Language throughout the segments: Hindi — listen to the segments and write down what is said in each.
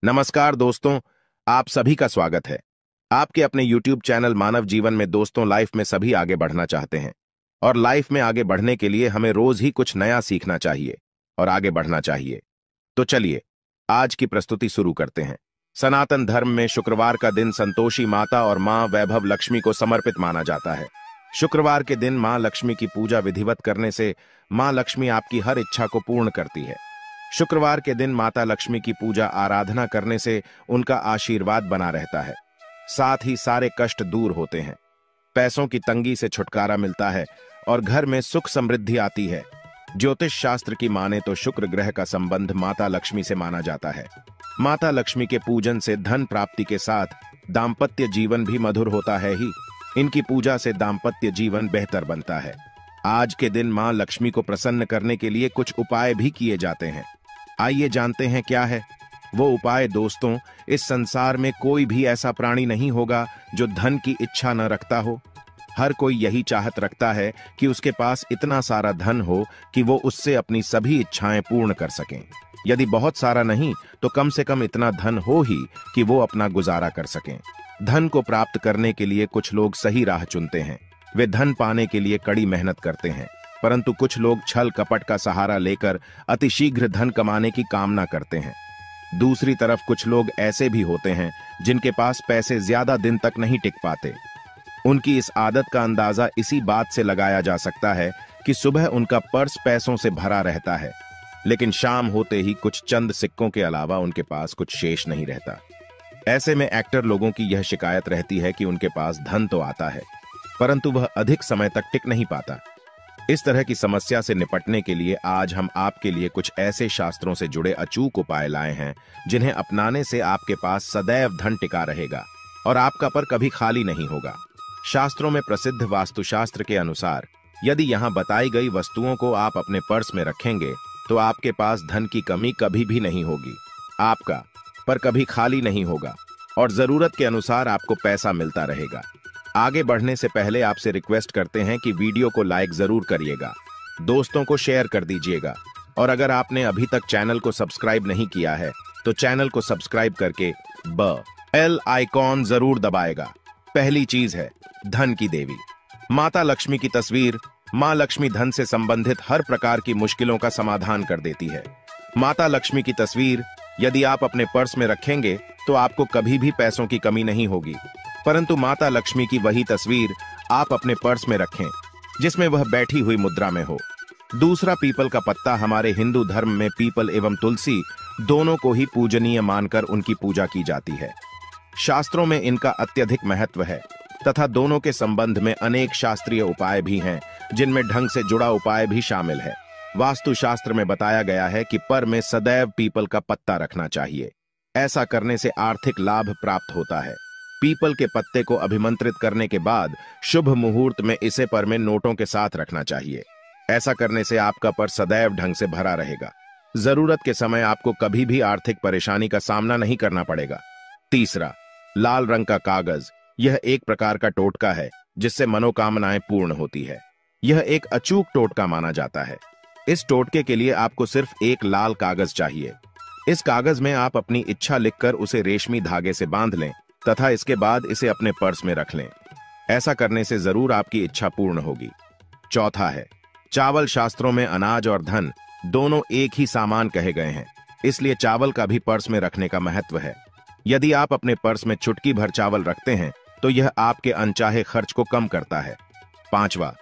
नमस्कार दोस्तों, आप सभी का स्वागत है। आपके अपने YouTube चैनल मानव जीवन में दोस्तों, लाइफ में सभी आगे बढ़ना चाहते हैं और लाइफ में आगे बढ़ने के लिए हमें रोज ही कुछ नया सीखना चाहिए और आगे बढ़ना चाहिए। तो चलिए आज की प्रस्तुति शुरू करते हैं। सनातन धर्म में शुक्रवार का दिन संतोषी माता और मां वैभव लक्ष्मी को समर्पित माना जाता है। शुक्रवार के दिन मां लक्ष्मी की पूजा विधिवत करने से मां लक्ष्मी आपकी हर इच्छा को पूर्ण करती है। शुक्रवार के दिन माता लक्ष्मी की पूजा आराधना करने से उनका आशीर्वाद बना रहता है। साथ ही सारे कष्ट दूर होते हैं, पैसों की तंगी से छुटकारा मिलता है और घर में सुख समृद्धि आती है। ज्योतिष शास्त्र की माने तो शुक्र ग्रह का संबंध माता लक्ष्मी से माना जाता है। माता लक्ष्मी के पूजन से धन प्राप्ति के साथ दाम्पत्य जीवन भी मधुर होता है ही। इनकी पूजा से दाम्पत्य जीवन बेहतर बनता है। आज के दिन मां लक्ष्मी को प्रसन्न करने के लिए कुछ उपाय भी किए जाते हैं। आइए जानते हैं क्या है वो उपाय। दोस्तों, इस संसार में कोई भी ऐसा प्राणी नहीं होगा जो धन की इच्छा न रखता हो। हर कोई यही चाहत रखता है कि उसके पास इतना सारा धन हो कि वो उससे अपनी सभी इच्छाएं पूर्ण कर सकें। यदि बहुत सारा नहीं तो कम से कम इतना धन हो ही कि वो अपना गुजारा कर सकें। धन को प्राप्त करने के लिए कुछ लोग सही राह चुनते हैं। वे धन पाने के लिए कड़ी मेहनत करते हैं, परंतु कुछ लोग छल कपट का सहारा लेकर अतिशीघ्र धन कमाने की कामना करते हैं। दूसरी तरफ कुछ लोग ऐसे भी होते हैं जिनके पास पैसे ज्यादा दिन तक नहीं टिक पाते। उनकी इस आदत का अंदाजा इसी बात से लगाया जा सकता है कि सुबह उनका पर्स पैसों से भरा रहता है, लेकिन शाम होते ही कुछ चंद सिक्कों के अलावा उनके पास कुछ शेष नहीं रहता। ऐसे में एक्टर लोगों की यह शिकायत रहती है कि उनके पास धन तो आता है, परंतु वह अधिक समय तक टिक नहीं पाता। इस तरह की समस्या से निपटने के लिए आज हम आपके लिए कुछ ऐसे शास्त्रों से जुड़े अचूक उपाय लाए हैं जिन्हें अपनाने से आपके पास सदैव धन टिका रहेगा और आपका पर कभी खाली नहीं होगा। शास्त्रों में प्रसिद्ध वास्तुशास्त्र के अनुसार यदि यहाँ बताई गई वस्तुओं को आप अपने पर्स में रखेंगे तो आपके पास धन की कमी कभी भी नहीं होगी। आपका पर कभी खाली नहीं होगा और जरूरत के अनुसार आपको पैसा मिलता रहेगा। आगे बढ़ने से पहले आपसे रिक्वेस्ट करते हैं कि वीडियो को लाइक जरूर करिएगा, दोस्तों को शेयर कर दीजिएगा और अगर आपने अभी तक चैनल को सब्सक्राइब नहीं किया है तो चैनल को सब्सक्राइब करके बेल आइकॉन जरूर दबाएगा। पहली चीज है धन की देवी माता लक्ष्मी की तस्वीर। मां लक्ष्मी धन से संबंधित हर प्रकार की मुश्किलों का समाधान कर देती है। माता लक्ष्मी की तस्वीर यदि आप अपने पर्स में रखेंगे तो आपको कभी भी पैसों की कमी नहीं होगी, परंतु माता लक्ष्मी की वही तस्वीर आप अपने पर्स में रखें जिसमें वह बैठी हुई मुद्रा में हो। दूसरा, पीपल का पत्ता। हमारे हिंदू धर्म में पीपल एवं तुलसी दोनों को ही पूजनीय मानकर उनकी पूजा की जाती है। शास्त्रों में इनका अत्यधिक महत्व है तथा दोनों के संबंध में अनेक शास्त्रीय उपाय भी हैं जिनमें ढंग से जुड़ा उपाय भी शामिल है। वास्तुशास्त्र में बताया गया है कि पर में सदैव पीपल का पत्ता रखना चाहिए। ऐसा करने से आर्थिक लाभ प्राप्त होता है। पीपल के पत्ते को अभिमंत्रित करने के बाद शुभ मुहूर्त में इसे पर में नोटों के साथ रखना चाहिए। ऐसा करने से आपका पर सदैव ढंग से भरा रहेगा। जरूरत के समय आपको कभी भी आर्थिक परेशानी का सामना नहीं करना पड़ेगा। तीसरा, लाल रंग का कागज। यह एक प्रकार का टोटका है जिससे मनोकामनाएं पूर्ण होती है। यह एक अचूक टोटका माना जाता है। इस टोटके के लिए आपको सिर्फ एक लाल कागज चाहिए। इस कागज में आप अपनी इच्छा लिखकर उसे रेशमी धागे से बांध लें तथा इसके बाद इसे अपने पर्स में रख लें। ऐसा करने से जरूर आपकी इच्छा पूर्ण होगी। चौथा है चावल। शास्त्रों में अनाज और धन दोनों एक ही सामान कहे गए हैं, इसलिए चावल का भी पर्स में रखने का महत्व है। यदि आप अपने पर्स में चुटकी भर चावल रखते हैं तो यह आपके अनचाहे खर्च को कम करता है। पांचवा,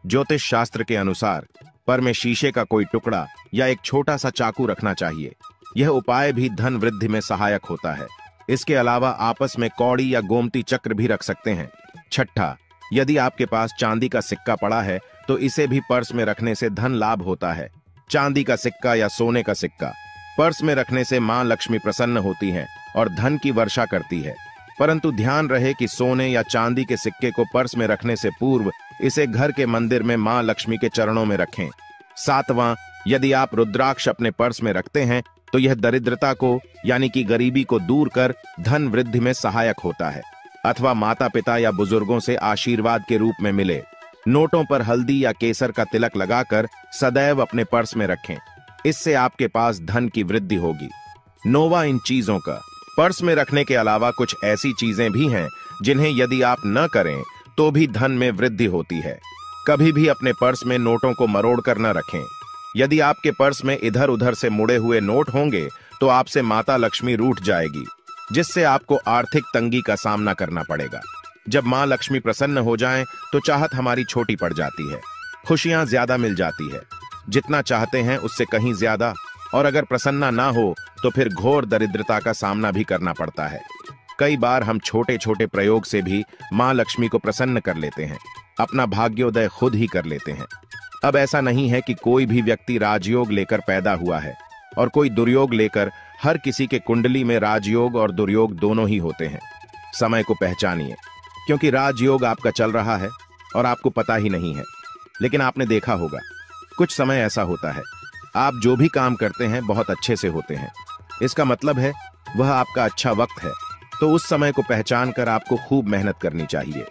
ज्योतिष शास्त्र के अनुसार पर में शीशे का कोई टुकड़ा या एक छोटा सा चाकू रखना चाहिए। यह उपाय भी धन वृद्धि में सहायक होता है। इसके अलावा आपस में कौड़ी या गोमती चक्र भी रख सकते हैं। छठा, यदि आपके पास चांदी का सिक्का पड़ा है तो इसे भी पर्स में रखने से धन लाभ होता है। चांदी का सिक्का या सोने का सिक्का पर्स में रखने से मां लक्ष्मी प्रसन्न होती हैं और धन की वर्षा करती है, परंतु ध्यान रहे कि सोने या चांदी के सिक्के को पर्स में रखने से पूर्व इसे घर के मंदिर में मां लक्ष्मी के चरणों में रखें। सातवां, यदि आप रुद्राक्ष अपने पर्स में रखते हैं तो यह दरिद्रता को यानी कि गरीबी को दूर कर धन वृद्धि में सहायक होता है अथवा माता पिता या बुजुर्गों से आशीर्वाद के रूप में मिले। नोटों पर हल्दी या केसर का तिलक लगाकर सदैव अपने पर्स में रखें। इससे आपके पास धन की वृद्धि होगी। नौवां, इन चीजों का पर्स में रखने के अलावा कुछ ऐसी चीजें भी हैं जिन्हें यदि आप न करें तो भी धन में वृद्धि होती है। कभी भी अपने पर्स में नोटों को मरोड़ कर न रखें। यदि आपके पर्स में इधर उधर से मुड़े हुए नोट होंगे तो आपसे माता लक्ष्मी रूठ जाएगी, जिससे आपको आर्थिक तंगी का सामना करना पड़ेगा। जब मां लक्ष्मी प्रसन्न हो जाएं तो चाहत हमारी छोटी पड़ जाती है, खुशियां ज्यादा मिल जाती है, जितना चाहते हैं उससे कहीं ज्यादा, और अगर प्रसन्ना ना हो तो फिर घोर दरिद्रता का सामना भी करना पड़ता है। कई बार हम छोटे छोटे प्रयोग से भी मां लक्ष्मी को प्रसन्न कर लेते हैं, अपना भाग्योदय खुद ही कर लेते हैं। अब ऐसा नहीं है कि कोई भी व्यक्ति राजयोग लेकर पैदा हुआ है और कोई दुर्योग लेकर। हर किसी के कुंडली में राजयोग और दुर्योग दोनों ही होते हैं। समय को पहचानिए, क्योंकि राजयोग आपका चल रहा है और आपको पता ही नहीं है। लेकिन आपने देखा होगा कुछ समय ऐसा होता है, आप जो भी काम करते हैं बहुत अच्छे से होते हैं। इसका मतलब है वह आपका अच्छा वक्त है। तो उस समय को पहचान कर आपको खूब मेहनत करनी चाहिए,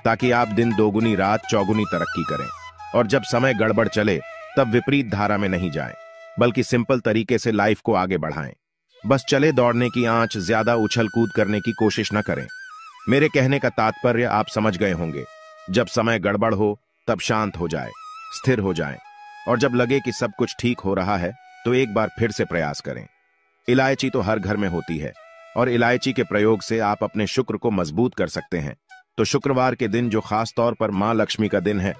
ताकि आप दिन दोगुनी रात चौगुनी तरक्की करें। और जब समय गड़बड़ चले तब विपरीत धारा में नहीं जाएं, बल्कि सिंपल तरीके से लाइफ को आगे बढ़ाएं। बस चले दौड़ने की आंच, ज्यादा उछल कूद करने की कोशिश न करें। मेरे कहने का तात्पर्य आप समझ गए होंगे। जब समय गड़बड़ हो तब शांत हो जाए, स्थिर हो जाएं, और जब लगे कि सब कुछ ठीक हो रहा है तो एक बार फिर से प्रयास करें। इलायची तो हर घर में होती है और इलायची के प्रयोग से आप अपने शुक्र को मजबूत कर सकते हैं। तो शुक्रवार के दिन, जो खास तौर पर मां लक्ष्मी का दिन है,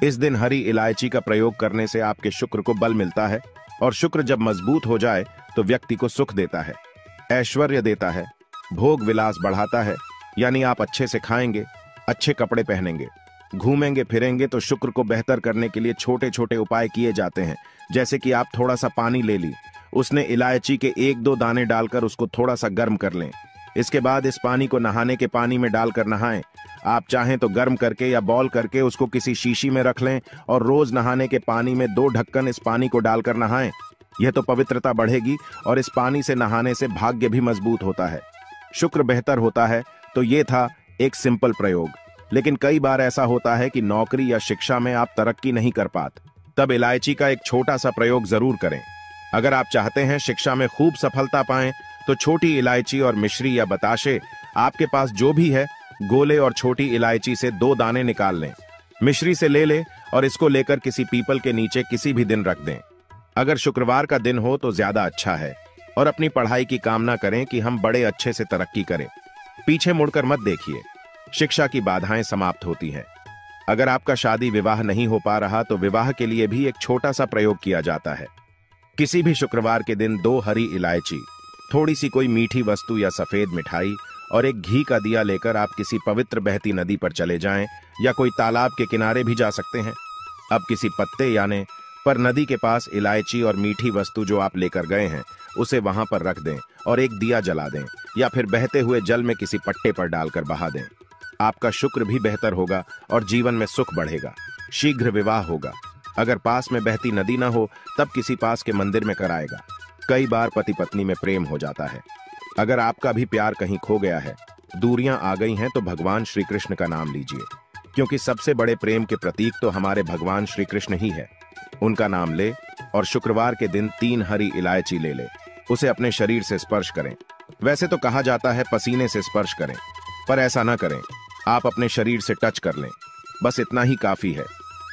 इस दिन हरी इलायची का प्रयोग करने से आपके शुक्र को बल मिलता है। और शुक्र जब मजबूत हो जाए तो व्यक्ति को सुख देता है, ऐश्वर्य देता है, भोग विलास बढ़ाता है। यानी आप अच्छे से खाएंगे, अच्छे कपड़े पहनेंगे, घूमेंगे फिरेंगे। तो शुक्र को बेहतर करने के लिए छोटे छोटे उपाय किए जाते हैं। जैसे कि आप थोड़ा सा पानी ले ली, उसने इलायची के 1-2 दाने डालकर उसको थोड़ा सा गर्म कर लें। इसके बाद इस पानी को नहाने के पानी में डालकर नहाएं। आप चाहें तो गर्म करके या बॉल करके उसको किसी शीशी में रख लें और रोज नहाने के पानी में 2 ढक्कन इस पानी को डालकर नहाएं। यह तो पवित्रता बढ़ेगी और इस पानी से नहाने से भाग्य भी मजबूत होता है, शुक्र बेहतर होता है। तो ये था एक सिंपल प्रयोग। लेकिन कई बार ऐसा होता है कि नौकरी या शिक्षा में आप तरक्की नहीं कर पाते, तब इलायची का एक छोटा सा प्रयोग जरूर करें। अगर आप चाहते हैं शिक्षा में खूब सफलता पाएं तो छोटी इलायची और मिश्री या बताशे, आपके पास जो भी है, गोले और छोटी इलायची से 2 दाने निकाल लें, मिश्री से ले लें और इसको लेकर किसी पीपल के नीचे किसी भी दिन रख दें। अगर शुक्रवार का दिन हो तो ज्यादा अच्छा है। और अपनी पढ़ाई की कामना करें कि हम बड़े अच्छे से तरक्की करें। पीछे मुड़कर मत देखिए, शिक्षा की बाधाएं समाप्त होती हैं। अगर आपका शादी विवाह नहीं हो पा रहा तो विवाह के लिए भी एक छोटा सा प्रयोग किया जाता है। किसी भी शुक्रवार के दिन 2 हरी इलायची, थोड़ी सी कोई मीठी वस्तु या सफेद मिठाई और एक घी का दिया लेकर आप किसी पवित्र बहती नदी पर चले जाएं, या कोई तालाब के किनारे भी जा सकते हैं। अब किसी पत्ते यानी पर नदी के पास इलायची और मीठी वस्तु जो आप लेकर गए हैं उसे वहां पर रख दें और एक दिया जला दें, या फिर बहते हुए जल में किसी पट्टे पर डालकर बहा दें। आपका शुक्र भी बेहतर होगा और जीवन में सुख बढ़ेगा। शीघ्र विवाह होगा। अगर पास में बहती नदी ना हो तब किसी पास के मंदिर में कराएगा। कई बार पति पत्नी में प्रेम हो जाता है। अगर आपका भी प्यार कहीं खो गया है, दूरियां आ गई हैं, तो भगवान श्री कृष्ण का नाम लीजिए, क्योंकि सबसे बड़े प्रेम के प्रतीक तो हमारे भगवान श्री कृष्ण ही है। उनका नाम ले और शुक्रवार के दिन 3 हरी इलायची ले ले, उसे अपने शरीर से स्पर्श करें। वैसे तो कहा जाता है पसीने से स्पर्श करें, पर ऐसा ना करें, आप अपने शरीर से टच कर लें, बस इतना ही काफी है।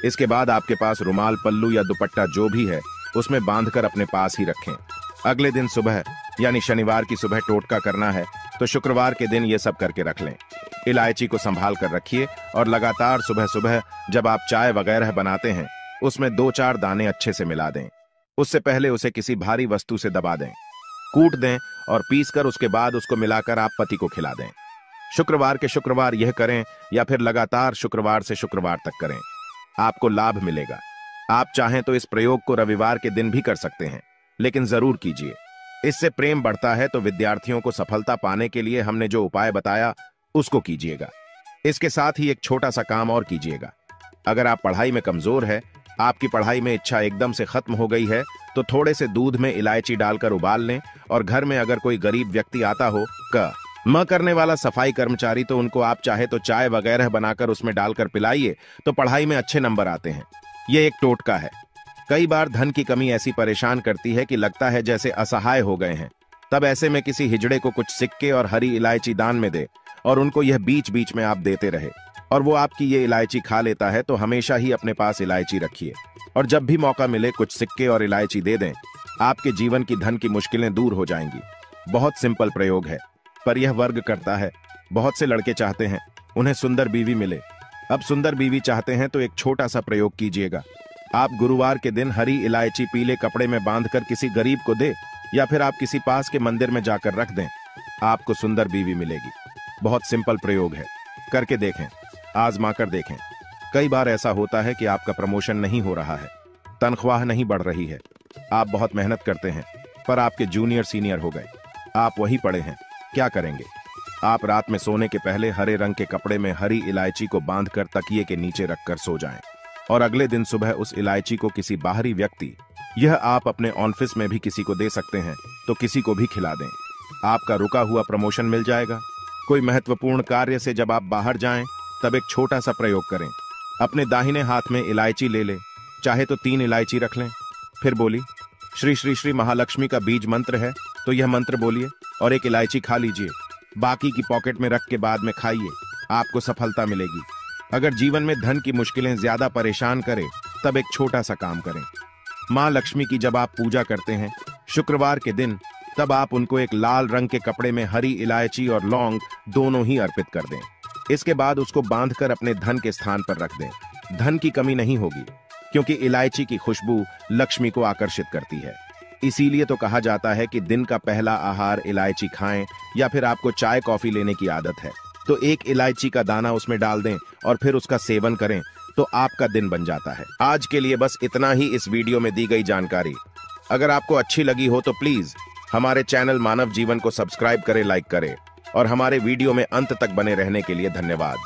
इसके बाद आपके पास रुमाल, पल्लू या दुपट्टा जो भी है उसमें बांधकर अपने पास ही रखें। अगले दिन सुबह यानी शनिवार की सुबह टोटका करना है, तो शुक्रवार के दिन ये सब करके रख लें। इलायची को संभाल कर रखिए और लगातार सुबह सुबह जब आप चाय वगैरह बनाते हैं उसमें 2-4 दाने अच्छे से मिला दें। उससे पहले उसे किसी भारी वस्तु से दबा दें, कूट दें और पीसकर उसके बाद उसको मिलाकर आप पति को खिला दें। शुक्रवार के शुक्रवार यह करें या फिर लगातार शुक्रवार से शुक्रवार तक करें, आपको लाभ मिलेगा। आप चाहें तो इस प्रयोग को रविवार के दिन भी कर सकते हैं, लेकिन जरूर कीजिए। इससे प्रेम बढ़ता है। तो विद्यार्थियों को सफलता पाने के लिए हमने जो उपाय बताया उसको कीजिएगा। इसके साथ ही एक छोटा सा काम और कीजिएगा। अगर आप पढ़ाई में कमजोर है, आपकी पढ़ाई में इच्छा एकदम से खत्म हो गई है, तो थोड़े से दूध में इलायची डालकर उबाल लें और घर में अगर कोई गरीब व्यक्ति आता हो, म करने वाला सफाई कर्मचारी, तो उनको आप चाहे तो चाय वगैरह बनाकर उसमें डालकर पिलाइए, तो पढ़ाई में अच्छे नंबर आते हैं। यह एक टोटका है। कई बार धन की कमी ऐसी परेशान करती है कि लगता है जैसे असहाय हो गए हैं। तब ऐसे में किसी हिजड़े को कुछ सिक्के और हरी इलायची दान में दे और उनको यह बीच बीच में आप देते रहे और वो आपकी ये इलायची खा लेता है तो हमेशा ही अपने पास इलायची रखिए और जब भी मौका मिले कुछ सिक्के और इलायची दे दें। आपके जीवन की धन की मुश्किलें दूर हो जाएंगी। बहुत सिंपल प्रयोग है, पर यह वर्क करता है। बहुत से लड़के चाहते हैं उन्हें सुंदर बीवी मिले। अब सुंदर बीवी चाहते हैं तो एक छोटा सा प्रयोग कीजिएगा। आप गुरुवार के दिन हरी इलायची पीले कपड़े में बांधकर किसी गरीब को दे या फिर आप किसी पास के मंदिर में जाकर रख दें। आपको सुंदर बीवी मिलेगी। बहुत सिंपल प्रयोग है, करके देखें, आजमा कर देखें। कई बार ऐसा होता है कि आपका प्रमोशन नहीं हो रहा है, तनख्वाह नहीं बढ़ रही है, आप बहुत मेहनत करते हैं पर आपके जूनियर सीनियर हो गए, आप वही पड़े हैं। क्या करेंगे? आप रात में सोने के पहले हरे रंग के कपड़े में हरी इलायची को बांधकर तकिए के नीचे रखकर सो जाएं और अगले दिन सुबह उस इलायची को किसी बाहरी व्यक्ति, यह आप अपने ऑफिस में भी किसी को दे सकते हैं, तो किसी को भी खिला दें। आपका रुका हुआ प्रमोशन मिल जाएगा। कोई महत्वपूर्ण कार्य से जब आप बाहर जाएं तब एक छोटा सा प्रयोग करें। अपने दाहिने हाथ में इलायची ले ले, चाहे तो 3 इलायची रख लें। फिर बोली श्री श्री श्री महालक्ष्मी का बीज मंत्र है तो यह मंत्र बोलिए और एक इलायची खा लीजिए। बाकी की पॉकेट में रख के बाद में खाइए, आपको सफलता मिलेगी। अगर जीवन में धन की मुश्किलें ज्यादा परेशान करें तब एक छोटा सा काम करें। माँ लक्ष्मी की जब आप पूजा करते हैं शुक्रवार के दिन, तब आप उनको एक लाल रंग के कपड़े में हरी इलायची और लौंग दोनों ही अर्पित कर दें। इसके बाद उसको बांधकर अपने धन के स्थान पर रख दें। धन की कमी नहीं होगी क्योंकि इलायची की खुशबू लक्ष्मी को आकर्षित करती है। इसीलिए तो कहा जाता है कि दिन का पहला आहार इलायची खाएं, या फिर आपको चाय कॉफी लेने की आदत है तो एक इलायची का दाना उसमें डाल दें और फिर उसका सेवन करें तो आपका दिन बन जाता है। आज के लिए बस इतना ही इस वीडियो में दी गई जानकारी। अगर आपको अच्छी लगी हो तो प्लीज हमारे चैनल मानव जीवन को सब्सक्राइब करें, लाइक करें और हमारे वीडियो में अंत तक बने रहने के लिए धन्यवाद।